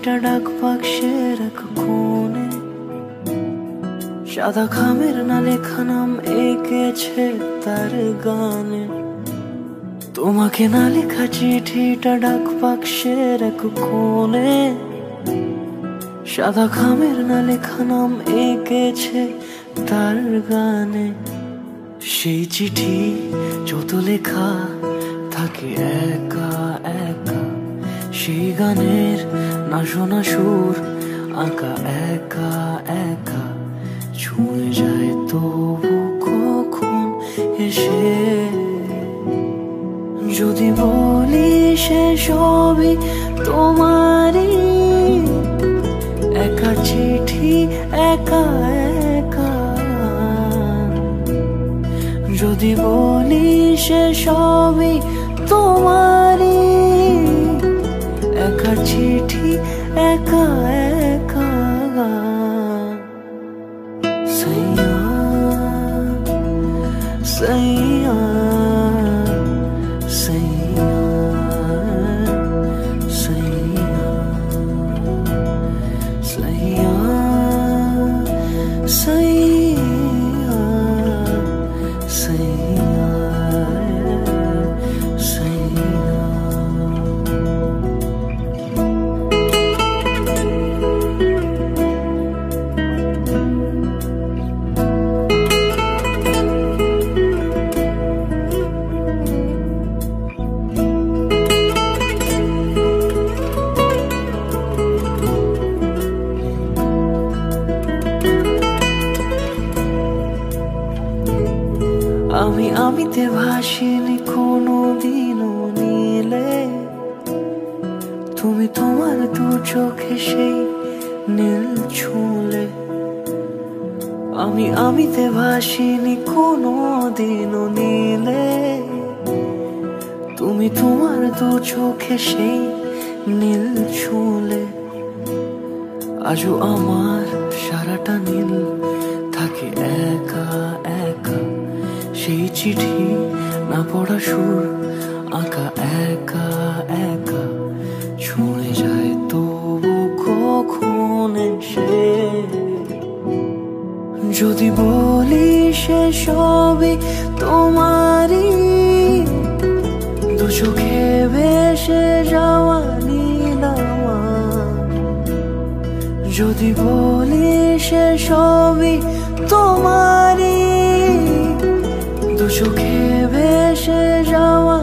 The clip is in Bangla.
চিঠিটা ডাক বাক্সের এক কোণে, সাদা খামের না লেখা নাম এঁকেছে তার গানে। তোমাকে না লেখা চিঠিটা ডাক বাক্সের এক কোণে, সাদা খামের না লেখা নাম এঁকেছে তার গানে। সেই চিঠি যত লেখা থাকে একা একা, সেই গানের না শোনা সুর আঁকা একা একা, ছুঁয়ে যায় তবু কখন এসে। যদি বলি সে সবই তোমারই, একা চিঠি একা একা। যদি বলি সে সবই তোমারই, একা চিঠি একা একা। সাইয়া সাইয়া সাইয়া সাইয়া সাইয়া সাইয়া সাইয়া সাইয়া। আমিতে ভাসিনি কোনো দিনও নীলে, তুমি তোমার দু চোখে সেই নীল ছুঁলে। আমিতে ভাসিনি কোনো দিনও নীলে, তুমি তোমার দু চোখে সেই নীল ছুঁলে। আজও আমার সারাটা নীল থাকে একা একা, সেই চিঠি না পড়া সুর আঁকা একা একা, ছুঁয়ে যায় তবু কখন এসে। যদি বলি সে সবই তোমারই, দু চোখে ভেসে যাওয়া নীল আমার। যদি বলি সে সবই তোমারই, দু চোখে ভেসে যাওয়া